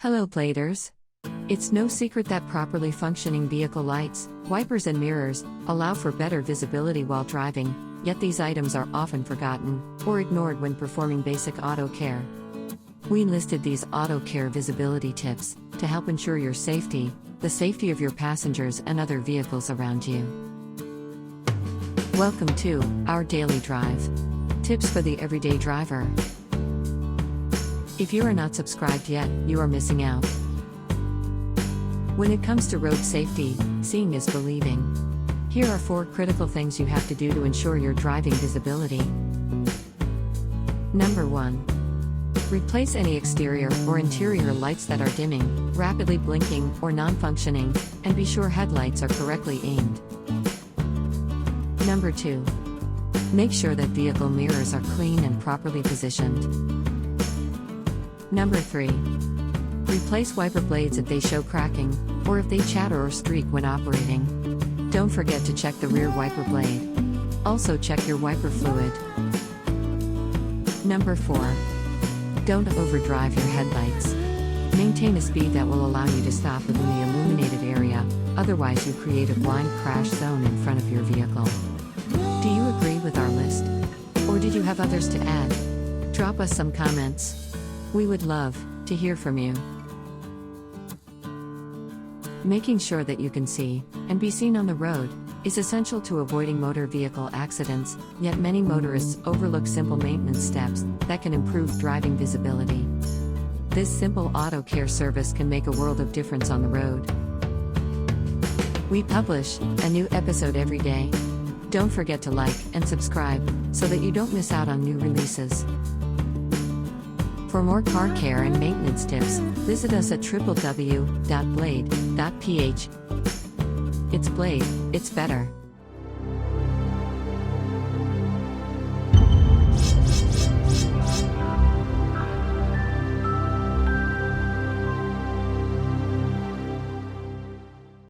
Hello Bladers! It's no secret that properly functioning vehicle lights, wipers and mirrors allow for better visibility while driving, yet these items are often forgotten or ignored when performing basic auto care. We listed these auto care visibility tips to help ensure your safety, the safety of your passengers and other vehicles around you. Welcome to our daily drive. Tips for the everyday driver. If you are not subscribed yet, you are missing out. When it comes to road safety, seeing is believing. Here are 4 critical things you have to do to ensure your driving visibility. Number 1. Replace any exterior or interior lights that are dimming, rapidly blinking, or non-functioning, and be sure headlights are correctly aimed. Number 2. Make sure that vehicle mirrors are clean and properly positioned. Number 3. Replace wiper blades if they show cracking, or if they chatter or streak when operating. Don't forget to check the rear wiper blade. Also check your wiper fluid. Number 4. Don't overdrive your headlights. Maintain a speed that will allow you to stop within the illuminated area, otherwise you create a blind crash zone in front of your vehicle. Do you agree with our list? Or did you have others to add? Drop us some comments. We would love to hear from you. Making sure that you can see and be seen on the road is essential to avoiding motor vehicle accidents, yet many motorists overlook simple maintenance steps that can improve driving visibility. This simple auto care service can make a world of difference on the road. We publish a new episode every day. Don't forget to like and subscribe so that you don't miss out on new releases. For more car care and maintenance tips, visit us at www.blade.ph. It's Blade, it's better.